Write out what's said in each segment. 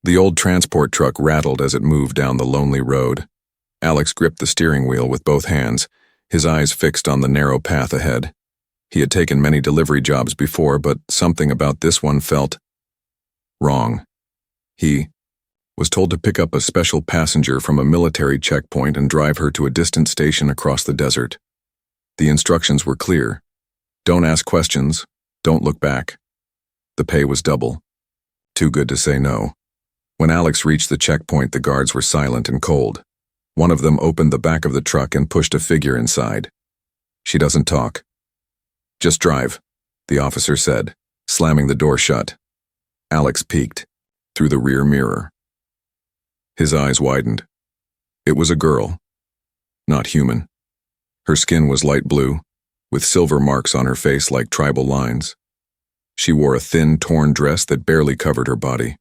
The old transport truck rattled as it moved down the lonely road. Alex gripped the steering wheel with both hands, his eyes fixed on the narrow path ahead. He had taken many delivery jobs before, but something about this one felt wrong. He was told to pick up a special passenger from a military checkpoint and drive her to a distant station across the desert. The instructions were clear. Don't ask questions, don't look back. The pay was double. Too good to say no. When Alex reached the checkpoint, the guards were silent and cold. One of them opened the back of the truck and pushed a figure inside. She doesn't talk. Just drive, the officer said, slamming the door shut. Alex peeked through the rear mirror. His eyes widened. It was a girl, not human. Her skin was light blue, with silver marks on her face like tribal lines. She wore a thin, torn dress that barely covered her body.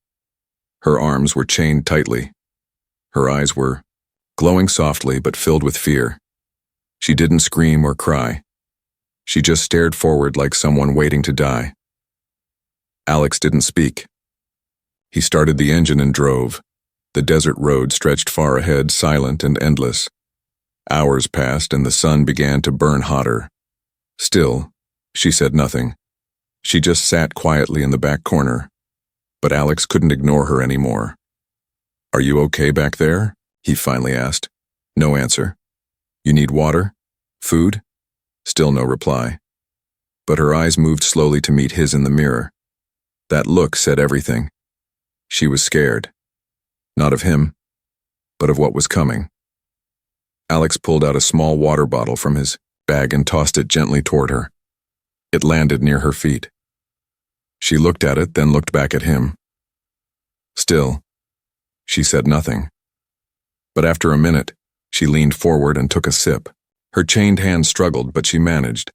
Her arms were chained tightly. Her eyes were glowing softly but filled with fear. She didn't scream or cry. She just stared forward like someone waiting to die. Alex didn't speak. He started the engine and drove. The desert road stretched far ahead, silent and endless. Hours passed and the sun began to burn hotter. Still, she said nothing. She just sat quietly in the back corner. But Alex couldn't ignore her anymore. "Are you okay back there?" he finally asked. No answer. "You need water? Food?" Still no reply. But her eyes moved slowly to meet his in the mirror. That look said everything. She was scared. Not of him, but of what was coming. Alex pulled out a small water bottle from his bag and tossed it gently toward her. It landed near her feet. She looked at it, then looked back at him. Still, she said nothing. But after a minute, she leaned forward and took a sip. Her chained hands struggled, but she managed.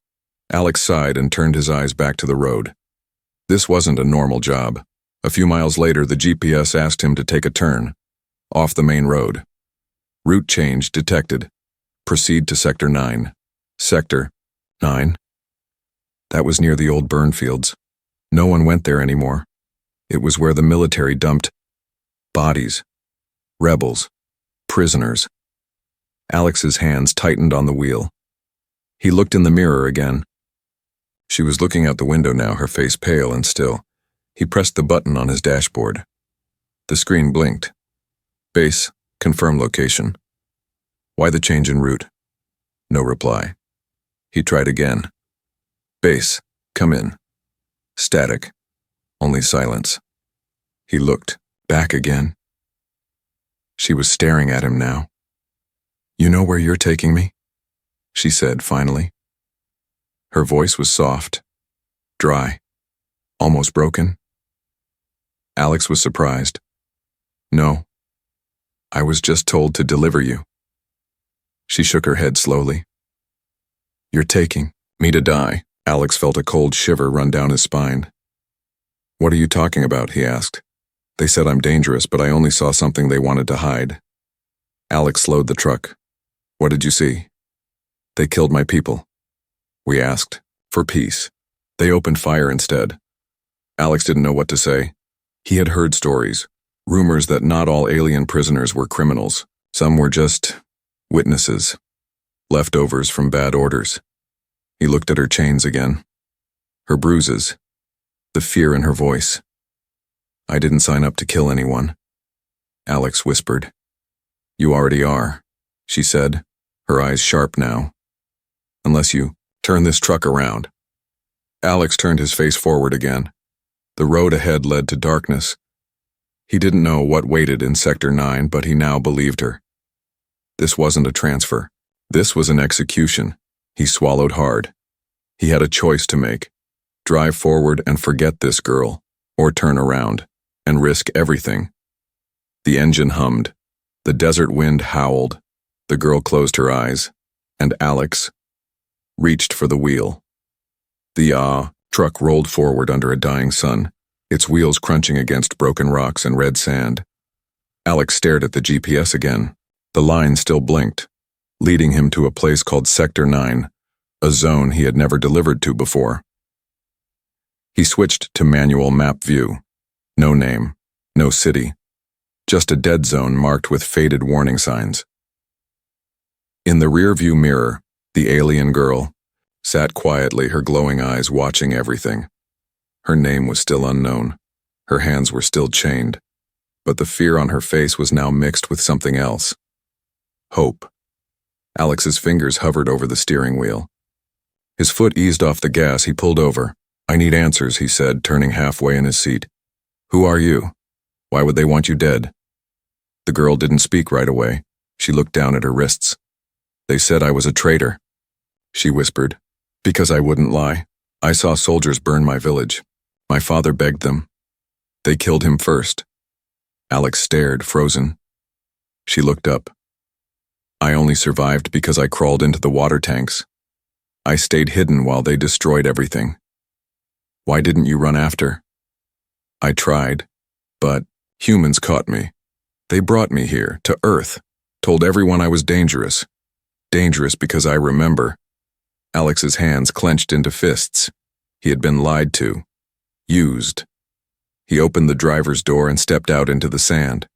Alex sighed and turned his eyes back to the road. This wasn't a normal job. A few miles later, the GPS asked him to take a turn, off the main road. Route change detected. Proceed to Sector 9. Sector 9? That was near the old burn fields. No one went there anymore. It was where the military dumped bodies, rebels, prisoners. Alex's hands tightened on the wheel. He looked in the mirror again. She was looking out the window now, her face pale and still. He pressed the button on his dashboard. The screen blinked. Base, confirm location. Why the change in route? No reply. He tried again. Base, come in. Static. Only silence. He looked back again. She was staring at him now. "You know where you're taking me?" she said finally. Her voice was soft, dry, almost broken. Alex was surprised. "No. I was just told to deliver you." She shook her head slowly. "You're taking me to die." Alex felt a cold shiver run down his spine. "What are you talking about?" he asked. "They said I'm dangerous, but I only saw something they wanted to hide." Alex slowed the truck. "What did you see?" "They killed my people." We asked for peace. They opened fire instead. Alex didn't know what to say. He had heard stories, rumors that not all alien prisoners were criminals. Some were just witnesses, leftovers from bad orders. He looked at her chains again. Her bruises, the fear in her voice. "I didn't sign up to kill anyone," Alex whispered. "You already are," she said, her eyes sharp now. "Unless you turn this truck around." Alex turned his face forward again. The road ahead led to darkness. He didn't know what waited in Sector 9, but he now believed her. This wasn't a transfer. This was an execution. He swallowed hard. He had a choice to make. Drive forward and forget this girl, or turn around and risk everything. The engine hummed. The desert wind howled. The girl closed her eyes, and Alex reached for the wheel. The truck rolled forward under a dying sun, its wheels crunching against broken rocks and red sand. Alex stared at the GPS again. The line still blinked, leading him to a place called Sector 9, a zone he had never delivered to before. He switched to manual map view. No name, no city, just a dead zone marked with faded warning signs. In the rearview mirror, the alien girl sat quietly, her glowing eyes watching everything. Her name was still unknown. Her hands were still chained, but the fear on her face was now mixed with something else. Hope. Alex's fingers hovered over the steering wheel. His foot eased off the gas. He pulled over. "I need answers," he said, turning halfway in his seat. "Who are you? Why would they want you dead?" The girl didn't speak right away. She looked down at her wrists. "They said I was a traitor," she whispered. "Because I wouldn't lie. I saw soldiers burn my village. My father begged them. They killed him first." Alex stared, frozen. She looked up. "I only survived because I crawled into the water tanks. I stayed hidden while they destroyed everything. Why didn't you run after?" "I tried, but humans caught me. They brought me here, to Earth, told everyone I was dangerous. Dangerous because I remember." Alex's hands clenched into fists. He had been lied to. Used. He opened the driver's door and stepped out into the sand.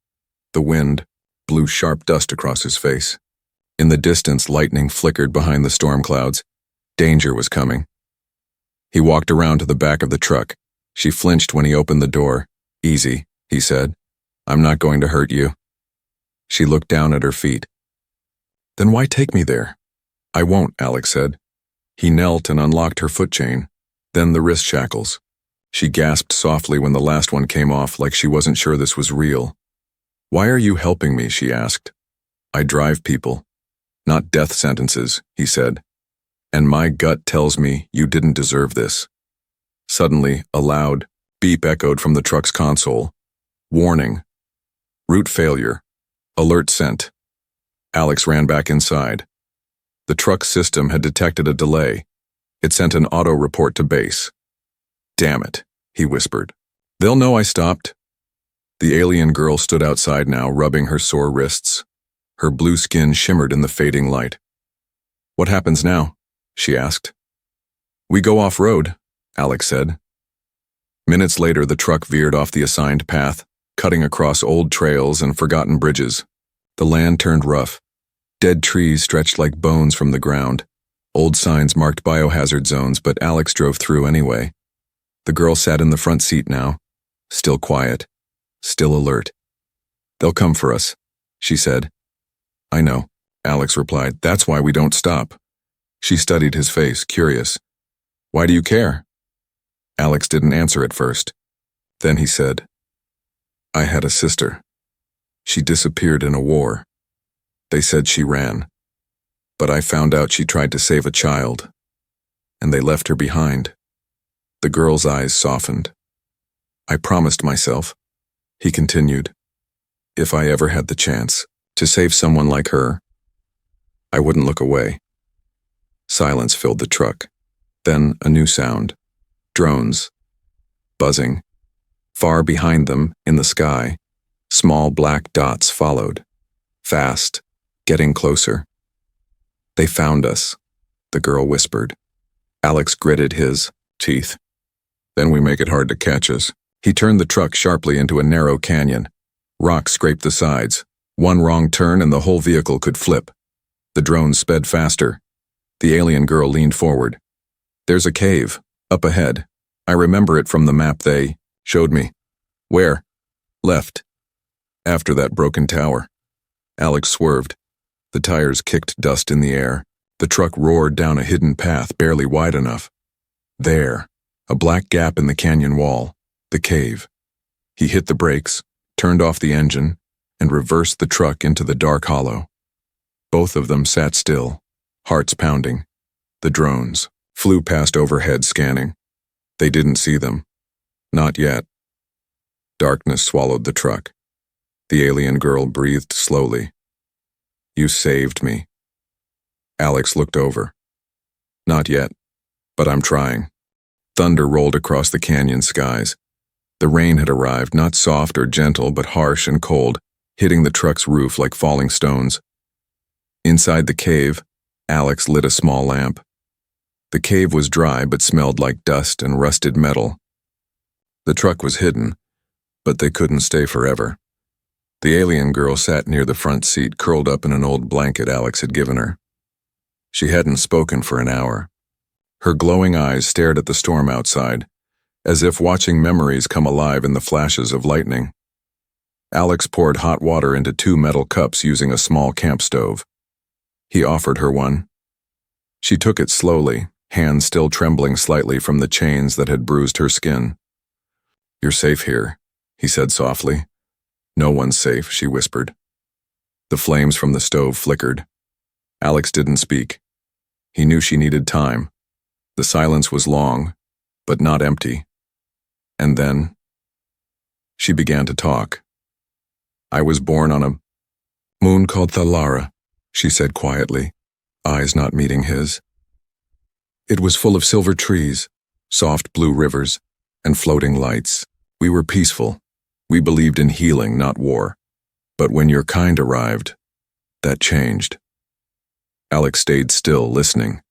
The wind blew sharp dust across his face. In the distance, lightning flickered behind the storm clouds. Danger was coming. He walked around to the back of the truck. She flinched when he opened the door. "Easy," he said. "I'm not going to hurt you." She looked down at her feet. "Then why take me there?" "I won't," Alex said. He knelt and unlocked her foot chain, then the wrist shackles. She gasped softly when the last one came off, like she wasn't sure this was real. "Why are you helping me?" she asked. "I drive people, not death sentences," he said. "And my gut tells me you didn't deserve this." Suddenly, a loud beep echoed from the truck's console. "Warning. Route failure. Alert sent." Alex ran back inside. The truck's system had detected a delay. It sent an auto report to base. "Damn it," he whispered. "They'll know I stopped." The alien girl stood outside now, rubbing her sore wrists. Her blue skin shimmered in the fading light. "What happens now?" she asked. "We go off-road," Alex said. Minutes later, the truck veered off the assigned path, cutting across old trails and forgotten bridges. The land turned rough. Dead trees stretched like bones from the ground. Old signs marked biohazard zones, but Alex drove through anyway. The girl sat in the front seat now, still quiet, still alert. "They'll come for us," she said. "I know," Alex replied. "That's why we don't stop." She studied his face, curious. "Why do you care?" Alex didn't answer at first. Then he said, "I had a sister. She disappeared in a war. They said she ran. But I found out she tried to save a child. And they left her behind." The girl's eyes softened. "I promised myself," he continued, "if I ever had the chance to save someone like her, I wouldn't look away." Silence filled the truck. Then a new sound. Drones. Buzzing. Far behind them, in the sky, small black dots followed. Fast. Getting closer. "They found us," the girl whispered. Alex gritted his teeth. "Then we make it hard to catch us." He turned the truck sharply into a narrow canyon. Rocks scraped the sides. One wrong turn and the whole vehicle could flip. The drone sped faster. The alien girl leaned forward. "There's a cave, up ahead. I remember it from the map they showed me." "Where?" "Left. After that broken tower." Alex swerved. The tires kicked dust in the air. The truck roared down a hidden path barely wide enough. There, a black gap in the canyon wall, the cave. He hit the brakes, turned off the engine, and reversed the truck into the dark hollow. Both of them sat still, hearts pounding. The drones flew past overhead, scanning. They didn't see them. Not yet. Darkness swallowed the truck. The alien girl breathed slowly. "You saved me." Alex looked over. "Not yet, but I'm trying." Thunder rolled across the canyon skies. The rain had arrived, not soft or gentle, but harsh and cold, hitting the truck's roof like falling stones. Inside the cave, Alex lit a small lamp. The cave was dry but smelled like dust and rusted metal. The truck was hidden, but they couldn't stay forever. The alien girl sat near the front seat, curled up in an old blanket Alex had given her. She hadn't spoken for an hour. Her glowing eyes stared at the storm outside, as if watching memories come alive in the flashes of lightning. Alex poured hot water into 2 metal cups using a small camp stove. He offered her one. She took it slowly, hands still trembling slightly from the chains that had bruised her skin. "You're safe here," he said softly. "No one's safe," she whispered. The flames from the stove flickered. Alex didn't speak. He knew she needed time. The silence was long, but not empty. And then she began to talk. "I was born on a moon called Thalara," she said quietly, eyes not meeting his. "It was full of silver trees, soft blue rivers, and floating lights. We were peaceful. We believed in healing, not war. But when your kind arrived, that changed." Alex stayed still, listening.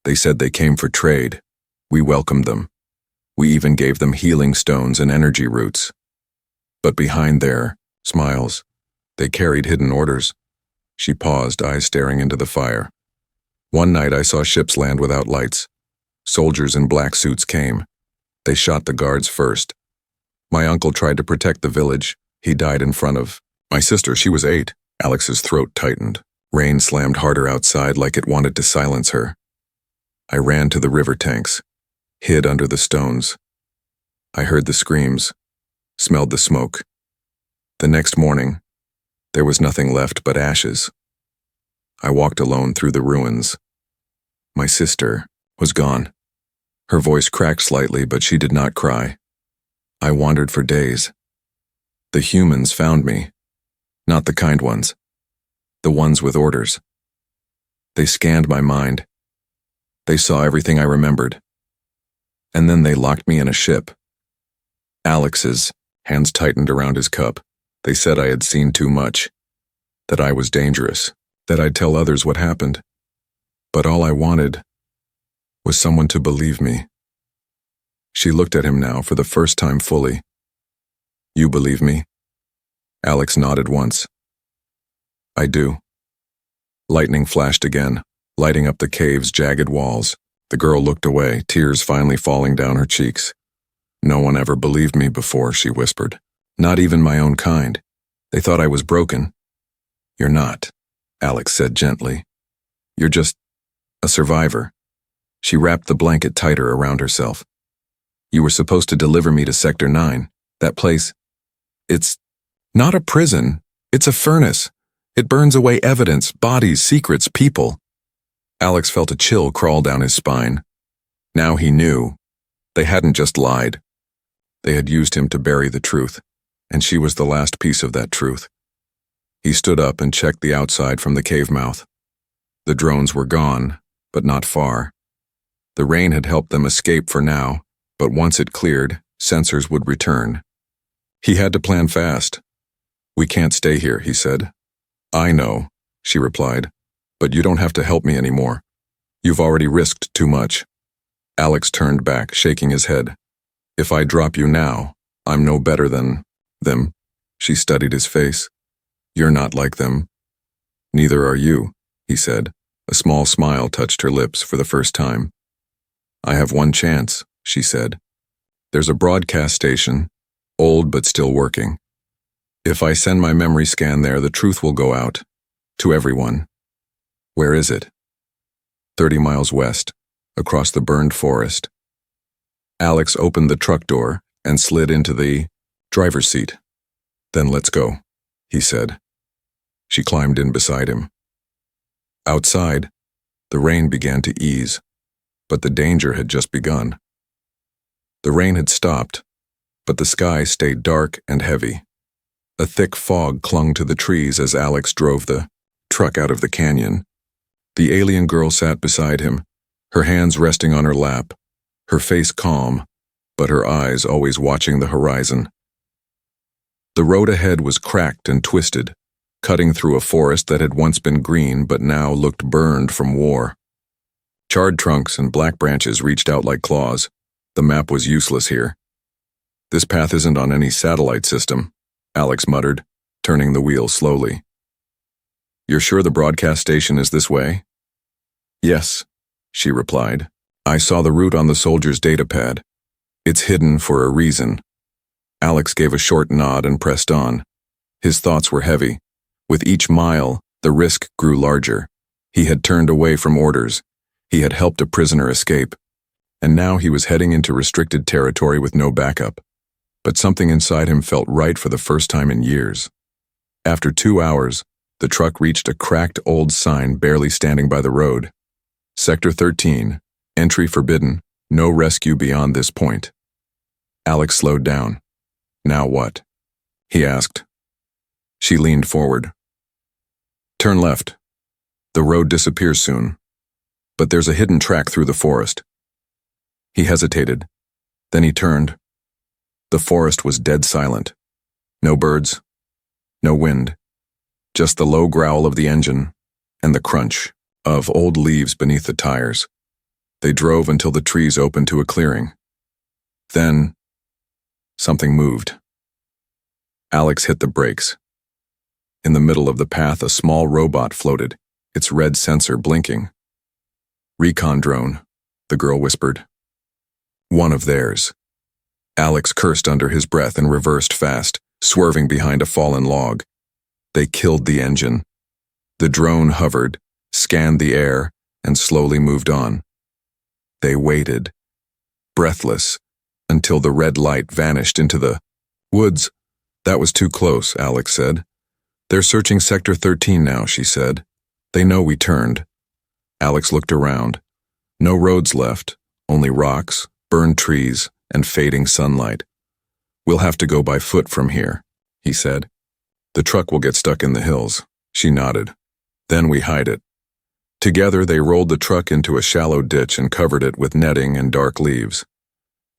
"They said they came for trade. We welcomed them. We even gave them healing stones and energy roots. But behind their smiles, they carried hidden orders." She paused, eyes staring into the fire. "One night I saw ships land without lights. Soldiers in black suits came. They shot the guards first. My uncle tried to protect the village. He died in front of my sister. She was 8. Alex's throat tightened. Rain slammed harder outside like it wanted to silence her. I ran to the river tanks, hid under the stones. I heard the screams, smelled the smoke. The next morning, there was nothing left but ashes. I walked alone through the ruins. My sister was gone." Her voice cracked slightly, but she did not cry. "I wandered for days. The humans found me, not the kind ones, the ones with orders. They scanned my mind. They saw everything I remembered. And then they locked me in a ship." Alex's hands tightened around his cup. "They said I had seen too much, that I was dangerous, that I'd tell others what happened. But all I wanted was someone to believe me." She looked at him now for the first time fully. "You believe me?" Alex nodded once. "I do." Lightning flashed again, lighting up the cave's jagged walls. The girl looked away, tears finally falling down her cheeks. "No one ever believed me before," she whispered. "Not even my own kind. They thought I was broken." "You're not," Alex said gently. "You're just a survivor." She wrapped the blanket tighter around herself. "You were supposed to deliver me to Sector 9. That place, it's not a prison. It's a furnace. It burns away evidence, bodies, secrets, people." Alex felt a chill crawl down his spine. Now he knew. They hadn't just lied. They had used him to bury the truth, and she was the last piece of that truth. He stood up and checked the outside from the cave mouth. The drones were gone, but not far. The rain had helped them escape for now, but once it cleared, sensors would return. He had to plan fast. "We can't stay here," he said. "I know," she replied, "but you don't have to help me anymore. You've already risked too much." Alex turned back, shaking his head. "If I drop you now, I'm no better than them." She studied his face. "You're not like them." "Neither are you," he said. A small smile touched her lips for the first time. "I have one chance," she said. "There's a broadcast station, old but still working. If I send my memory scan there, the truth will go out. To everyone." "Where is it?" 30 miles west, across the burned forest." Alex opened the truck door and slid into the driver's seat. "Then let's go," he said. She climbed in beside him. Outside, the rain began to ease, but the danger had just begun. The rain had stopped, but the sky stayed dark and heavy. A thick fog clung to the trees as Alex drove the truck out of the canyon. The alien girl sat beside him, her hands resting on her lap, her face calm, but her eyes always watching the horizon. The road ahead was cracked and twisted, cutting through a forest that had once been green but now looked burned from war. Charred trunks and black branches reached out like claws. The map was useless here. "This path isn't on any satellite system," Alex muttered, turning the wheel slowly. "You're sure the broadcast station is this way?" "Yes," she replied. "I saw the route on the soldier's datapad. It's hidden for a reason." Alex gave a short nod and pressed on. His thoughts were heavy. With each mile, the risk grew larger. He had turned away from orders. He had helped a prisoner escape. And now he was heading into restricted territory with no backup. But something inside him felt right for the first time in years. After 2 hours, the truck reached a cracked old sign barely standing by the road. "Sector 13, entry forbidden, no rescue beyond this point." Alex slowed down. "Now what?" he asked. She leaned forward. "Turn left. The road disappears soon. But there's a hidden track through the forest." He hesitated. Then he turned. The forest was dead silent. No birds, no wind, just the low growl of the engine and the crunch of old leaves beneath the tires. They drove until the trees opened to a clearing. Then, something moved. Alex hit the brakes. In the middle of the path, a small robot floated, its red sensor blinking. "Recon drone," the girl whispered. "One of theirs." Alex cursed under his breath and reversed fast, swerving behind a fallen log. They killed the engine. The drone hovered, scanned the air, and slowly moved on. They waited, breathless, until the red light vanished into the woods. "That was too close," Alex said. "They're searching Sector 13 now," she said. "They know we turned." Alex looked around. No roads left, only rocks, burned trees, and fading sunlight. "We'll have to go by foot from here," he said. "The truck will get stuck in the hills." She nodded. "Then we hide it." Together they rolled the truck into a shallow ditch and covered it with netting and dark leaves.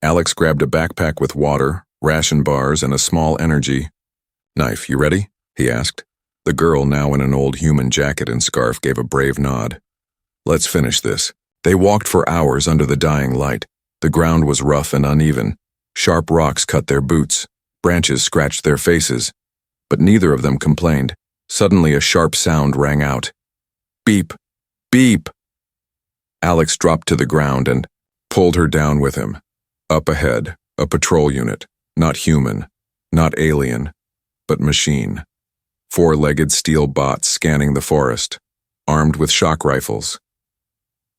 Alex grabbed a backpack with water, ration bars, and a small energy knife. "You ready?" he asked. The girl, now in an old human jacket and scarf, gave a brave nod. "Let's finish this." They walked for hours under the dying light. The ground was rough and uneven. Sharp rocks cut their boots. Branches scratched their faces. But neither of them complained. Suddenly a sharp sound rang out. "Beep! Beep!" Alex dropped to the ground and pulled her down with him. Up ahead, a patrol unit. Not human, not alien, but machine. 4-legged steel bots scanning the forest, armed with shock rifles.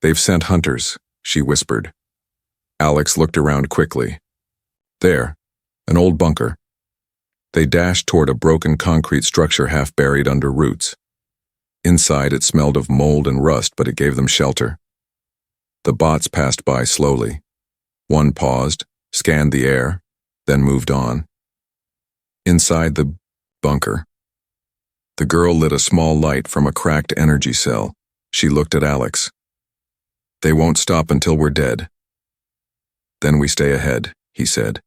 "They've sent hunters," she whispered. Alex looked around quickly. There, an old bunker. They dashed toward a broken concrete structure half buried under roots. Inside it smelled of mold and rust, but it gave them shelter. The bots passed by slowly. One paused, scanned the air, then moved on. Inside the bunker, the girl lit a small light from a cracked energy cell. She looked at Alex. "They won't stop until we're dead." "Then we stay ahead," he said.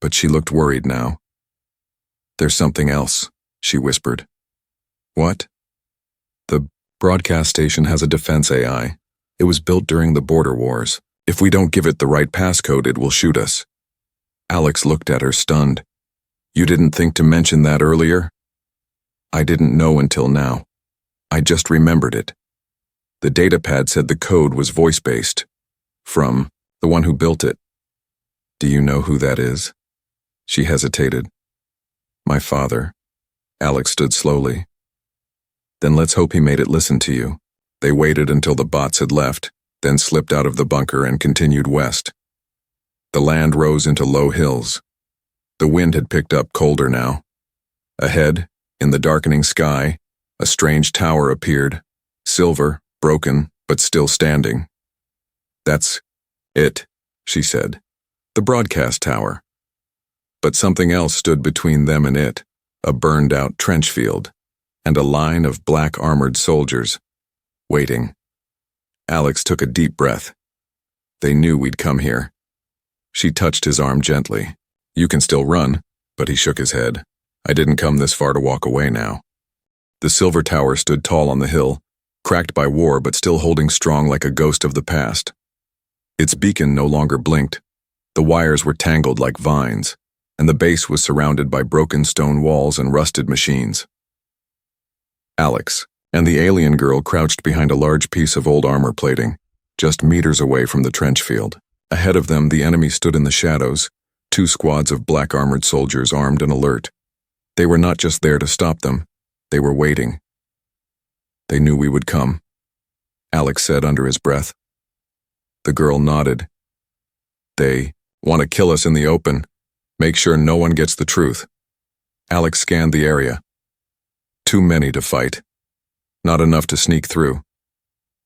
But she looked worried now. "There's something else," she whispered. "What?" "The broadcast station has a defense AI. It was built during the border wars. If we don't give it the right passcode, it will shoot us." Alex looked at her, stunned. "You didn't think to mention that earlier?" "I didn't know until now. I just remembered it. The datapad said the code was voice-based. From the one who built it." "Do you know who that is?" She hesitated. "My father." Alex stood slowly. "Then let's hope he made it listen to you." They waited until the bots had left, then slipped out of the bunker and continued west. The land rose into low hills. The wind had picked up, colder now. Ahead, in the darkening sky, a strange tower appeared, silver, broken, but still standing. "That's it," she said. "The broadcast tower." But something else stood between them and it, a burned-out trench field, and a line of black-armored soldiers, waiting. Alex took a deep breath. "They knew we'd come here." She touched his arm gently. "You can still run," but he shook his head. "I didn't come this far to walk away now." The silver tower stood tall on the hill, cracked by war but still holding strong like a ghost of the past. Its beacon no longer blinked. The wires were tangled like vines, and the base was surrounded by broken stone walls and rusted machines. Alex and the alien girl crouched behind a large piece of old armor plating, just meters away from the trench field. Ahead of them, the enemy stood in the shadows, 2 squads of black-armored soldiers armed and alert. They were not just there to stop them, they were waiting. They knew we would come, Alex said under his breath. The girl nodded. They want to kill us in the open. Make sure no one gets the truth. Alex scanned the area. Too many to fight. Not enough to sneak through.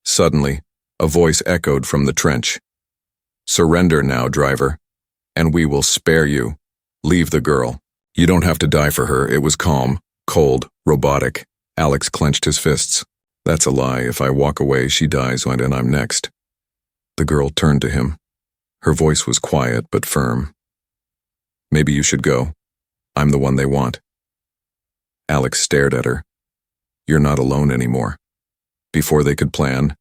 Suddenly, a voice echoed from the trench. Surrender now, driver, and we will spare you. Leave the girl. You don't have to die for her. It was calm, cold, robotic. Alex clenched his fists. That's a lie. If I walk away, she dies and I'm next. The girl turned to him. Her voice was quiet but firm. Maybe you should go. I'm the one they want. Alex stared at her. You're not alone anymore. Before they could plan,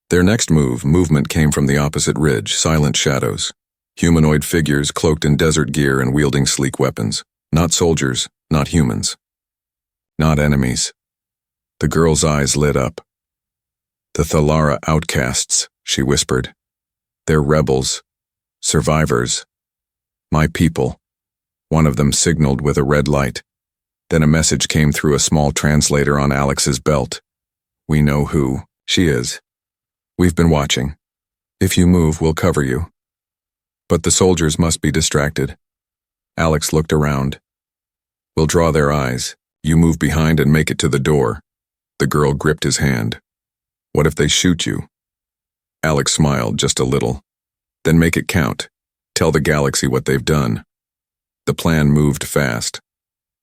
their next movement came from the opposite ridge, silent shadows. Humanoid figures cloaked in desert gear and wielding sleek weapons. Not soldiers, not humans. Not enemies. The girl's eyes lit up. The Thalara outcasts, she whispered. They're rebels. Survivors. My people. One of them signaled with a red light. Then a message came through a small translator on Alex's belt. We know who she is. We've been watching. If you move, we'll cover you. But the soldiers must be distracted. Alex looked around. We'll draw their eyes. You move behind and make it to the door. The girl gripped his hand. What if they shoot you? Alex smiled just a little. Then make it count. Tell the galaxy what they've done. The plan moved fast.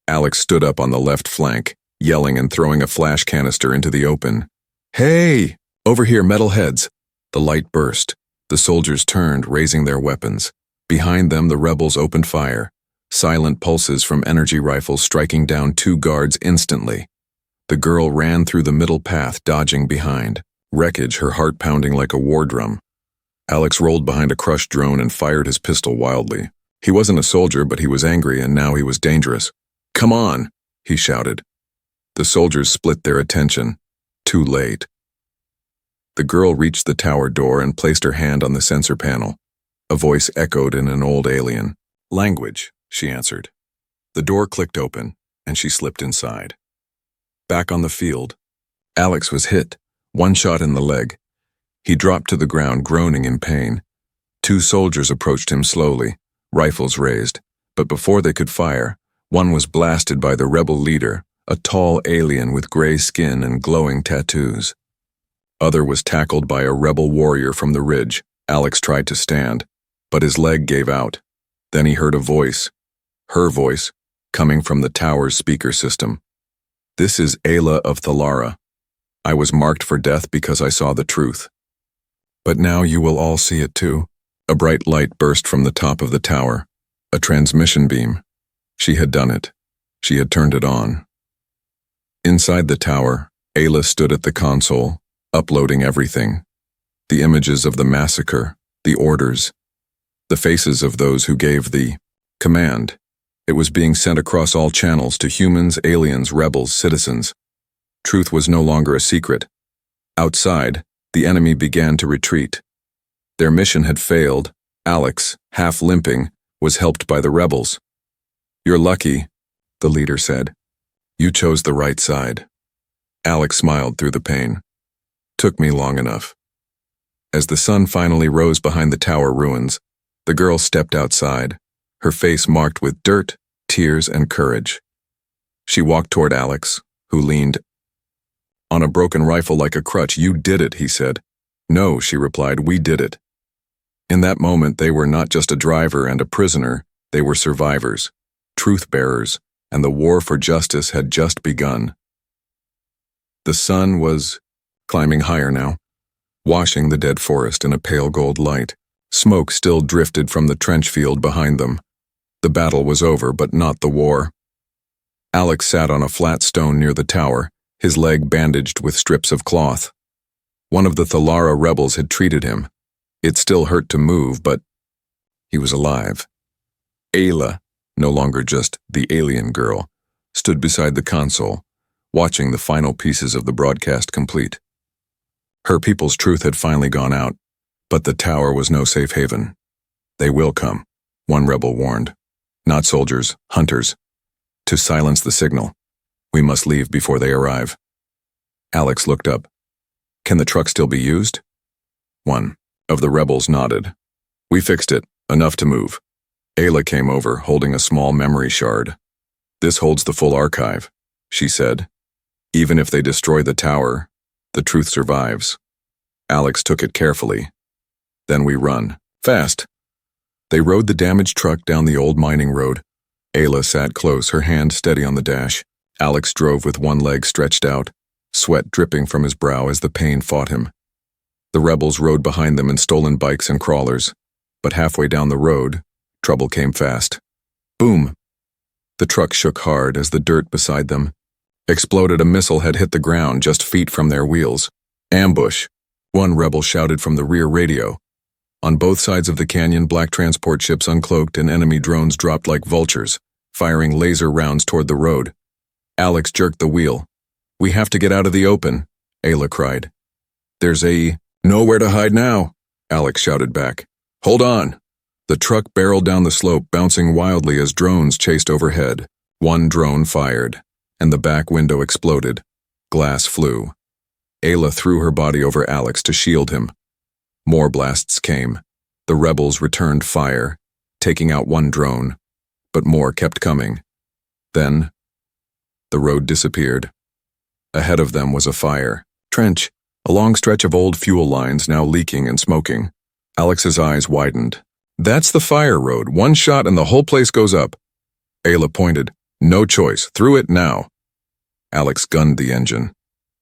Alex stood up on the left flank, yelling and throwing a flash canister into the open. Hey! Over here, metalheads! The light burst. The soldiers turned, raising their weapons. Behind them, the rebels opened fire. Silent pulses from energy rifles striking down 2 guards instantly. The girl ran through the middle path, dodging behind. Wreckage, her heart pounding like a war drum. Alex rolled behind a crushed drone and fired his pistol wildly. He wasn't a soldier, but he was angry, and now he was dangerous. Come on, he shouted. The soldiers split their attention. Too late. The girl reached the tower door and placed her hand on the sensor panel. A voice echoed in an old alien. Language, she answered. The door clicked open, and she slipped inside. Back on the field, Alex was hit, 1 shot in the leg. He dropped to the ground, groaning in pain. 2 soldiers approached him slowly, rifles raised, but before they could fire, one was blasted by the rebel leader, a tall alien with gray skin and glowing tattoos. Other was tackled by a rebel warrior from the ridge. Alex tried to stand, but his leg gave out. Then he heard a voice, her voice, coming from the tower's speaker system. This is Ayla of Thalara. I was marked for death because I saw the truth. But now you will all see it too. A bright light burst from the top of the tower. A transmission beam. She had done it. She had turned it on. Inside the tower, Ayla stood at the console, uploading everything. The images of the massacre, the orders, the faces of those who gave the command. It was being sent across all channels to humans, aliens, rebels, citizens. Truth was no longer a secret. Outside, the enemy began to retreat. Their mission had failed. Alex, half limping, was helped by the rebels. You're lucky, the leader said. You chose the right side. Alex smiled through the pain. Took me long enough. As the sun finally rose behind the tower ruins, the girl stepped outside, her face marked with dirt, tears, and courage. She walked toward Alex, who leaned on a broken rifle like a crutch. You did it, he said. No, she replied, we did it. In that moment, they were not just a driver and a prisoner, they were survivors, truth-bearers, and the war for justice had just begun. The sun was climbing higher now, washing the dead forest in a pale gold light. Smoke still drifted from the trench field behind them. The battle was over, but not the war. Alex sat on a flat stone near the tower, his leg bandaged with strips of cloth. One of the Thalara rebels had treated him. It still hurt to move, but he was alive. Ayla, no longer just the alien girl, stood beside the console, watching the final pieces of the broadcast complete. Her people's truth had finally gone out, but the tower was no safe haven. They will come, one rebel warned. Not soldiers, hunters. To silence the signal. We must leave before they arrive. Alex looked up. Can the truck still be used? One of the rebels nodded. We fixed it, enough to move. Ayla came over, holding a small memory shard. This holds the full archive, she said. Even if they destroy the tower, the truth survives. Alex took it carefully. Then we run. Fast. They rode the damaged truck down the old mining road. Ayla sat close, her hand steady on the dash. Alex drove with one leg stretched out, sweat dripping from his brow as the pain fought him. The rebels rode behind them in stolen bikes and crawlers, but halfway down the road, trouble came fast. Boom! The truck shook hard as the dirt beside them exploded. A missile had hit the ground just feet from their wheels. Ambush! One rebel shouted from the rear radio. On both sides of the canyon, black transport ships uncloaked and enemy drones dropped like vultures, firing laser rounds toward the road. Alex jerked the wheel. We have to get out of the open, Ayla cried. There's nowhere to hide now, Alex shouted back. Hold on. The truck barreled down the slope, bouncing wildly as drones chased overhead. One drone fired, and the back window exploded. Glass flew. Ayla threw her body over Alex to shield him. More blasts came. The rebels returned fire, taking out one drone, but more kept coming. Then, the road disappeared. Ahead of them was a fire trench, a long stretch of old fuel lines now leaking and smoking. Alex's eyes widened. That's the fire road. One shot and the whole place goes up. Ayla pointed. No choice. Through it now. Alex gunned the engine.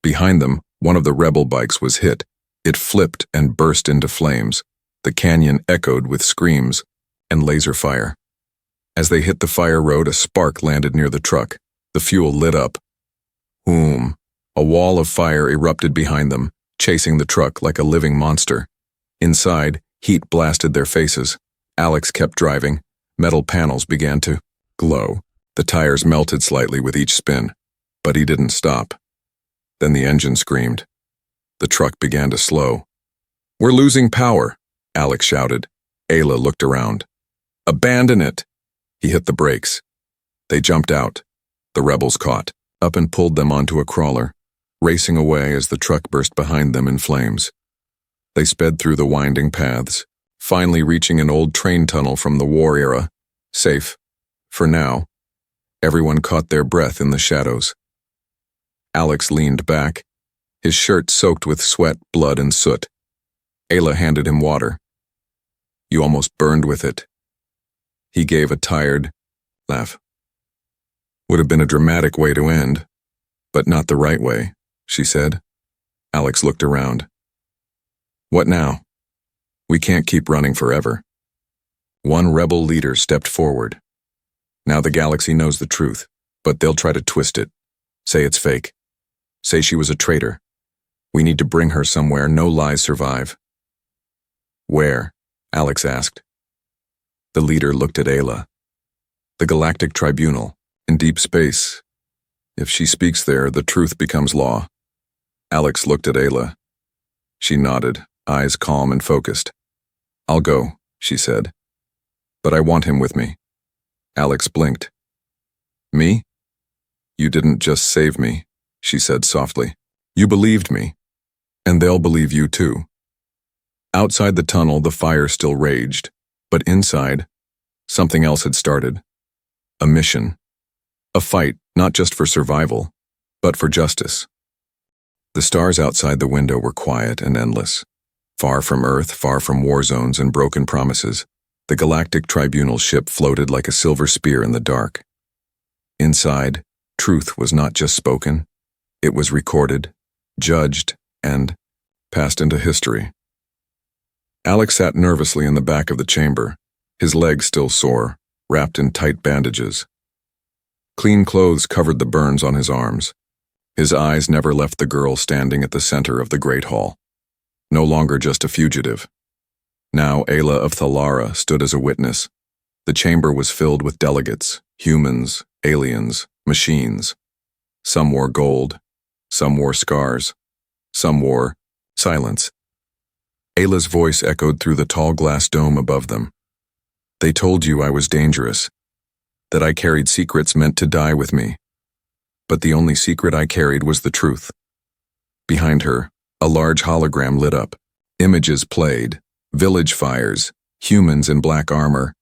Behind them, one of the rebel bikes was hit. It flipped and burst into flames. The canyon echoed with screams and laser fire. As they hit the fire road, a spark landed near the truck. The fuel lit up. Boom! A wall of fire erupted behind them, chasing the truck like a living monster. Inside, heat blasted their faces. Alex kept driving. Metal panels began to glow. The tires melted slightly with each spin, but he didn't stop. Then the engine screamed. The truck began to slow. We're losing power, Alex shouted. Ayla looked around. Abandon it! He hit the brakes. They jumped out. The rebels caught up and pulled them onto a crawler, racing away as the truck burst behind them in flames. They sped through the winding paths, finally reaching an old train tunnel from the war era. Safe. For now. Everyone caught their breath in the shadows. Alex leaned back, his shirt soaked with sweat, blood, and soot. Ayla handed him water. You almost burned with it. He gave a tired laugh. Would have been a dramatic way to end, but not the right way, she said. Alex looked around. What now? We can't keep running forever. One rebel leader stepped forward. Now the galaxy knows the truth, but they'll try to twist it. Say it's fake. Say she was a traitor. We need to bring her somewhere no lies survive. Where? Alex asked. The leader looked at Ayla. The Galactic Tribunal, in deep space. If she speaks there, the truth becomes law. Alex looked at Ayla. She nodded, eyes calm and focused. I'll go, she said. But I want him with me. Alex blinked. Me? You didn't just save me, she said softly. You believed me. And they'll believe you too. Outside the tunnel, the fire still raged, but inside, something else had started. A mission. A fight, not just for survival, but for justice. The stars outside the window were quiet and endless. Far from Earth, far from war zones and broken promises, the Galactic Tribunal ship floated like a silver spear in the dark. Inside, truth was not just spoken, it was recorded, judged, and passed into history. Alex sat nervously in the back of the chamber, his legs still sore, wrapped in tight bandages. Clean clothes covered the burns on his arms. His eyes never left the girl standing at the center of the great hall. No longer just a fugitive. Now Ayla of Thalara stood as a witness, The chamber was filled with delegates, humans, aliens, machines. Some wore gold, some wore scars, some wore silence. Ayla's voice echoed through the tall glass dome above them. They told you I was dangerous, that I carried secrets meant to die with me. But the only secret I carried was the truth. Behind her, a large hologram lit up. Images played, village fires, humans in black armor,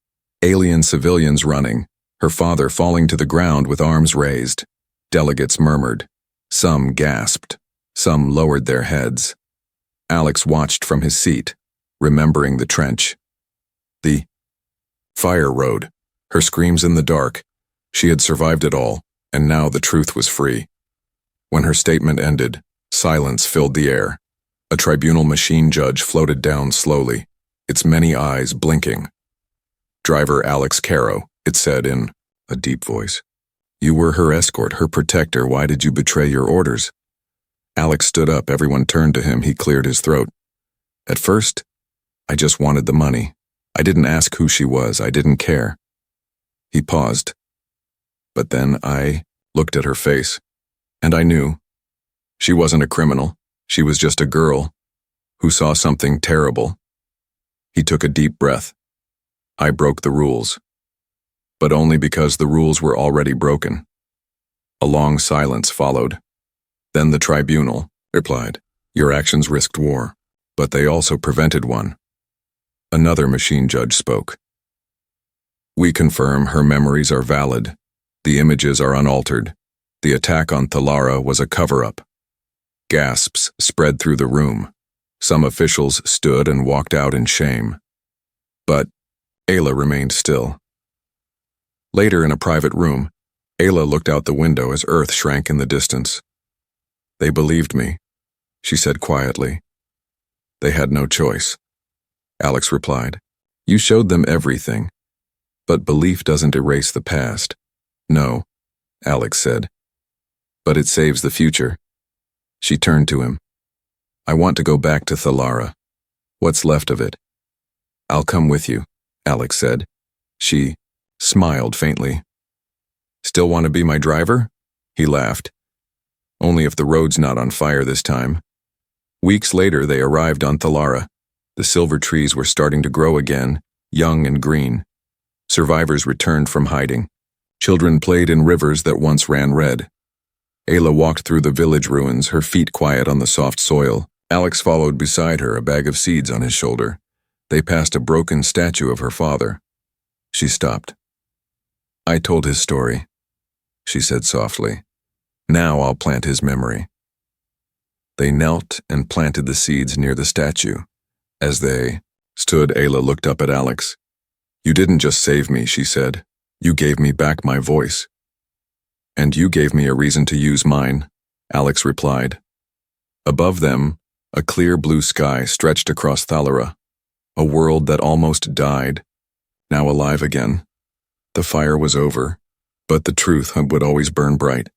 alien civilians running, her father falling to the ground with arms raised. Delegates murmured. Some gasped. Some lowered their heads. Alex watched from his seat, remembering the trench. The fire road, her screams in the dark. She had survived it all, and now the truth was free. When her statement ended, silence filled the air. A tribunal machine judge floated down slowly, its many eyes blinking. Driver Alex Caro, it said in a deep voice. You were her escort, her protector. Why did you betray your orders? Alex stood up. Everyone turned to him. He cleared his throat. At first, I just wanted the money. I didn't ask who she was. I didn't care. He paused. But then I looked at her face, and I knew. She wasn't a criminal. She was just a girl who saw something terrible. He took a deep breath. I broke the rules, but only because the rules were already broken. A long silence followed. Then the tribunal replied, Your actions risked war, but they also prevented one. Another machine judge spoke. We confirm her memories are valid. The images are unaltered. The attack on Thalara was a cover-up. Gasps spread through the room. Some officials stood and walked out in shame. But Ayla remained still. Later in a private room, Ayla looked out the window as Earth shrank in the distance. They believed me, she said quietly. They had no choice. Alex replied, You showed them everything, but belief doesn't erase the past. No, Alex said, but it saves the future. She turned to him. I want to go back to Thalara. What's left of it? I'll come with you, Alex said. She smiled faintly. Still want to be my driver? He laughed. Only if the road's not on fire this time. Weeks later, they arrived on Thalara. The silver trees were starting to grow again, young and green. Survivors returned from hiding. Children played in rivers that once ran red. Ayla walked through the village ruins, her feet quiet on the soft soil. Alex followed beside her, a bag of seeds on his shoulder. They passed a broken statue of her father. She stopped. I told his story, she said softly. Now I'll plant his memory. They knelt and planted the seeds near the statue. As they stood, Ayla looked up at Alex. You didn't just save me, she said. You gave me back my voice. And you gave me a reason to use mine, Alex replied. Above them, a clear blue sky stretched across Thalara, a world that almost died, now alive again. The fire was over, but the truth would always burn bright.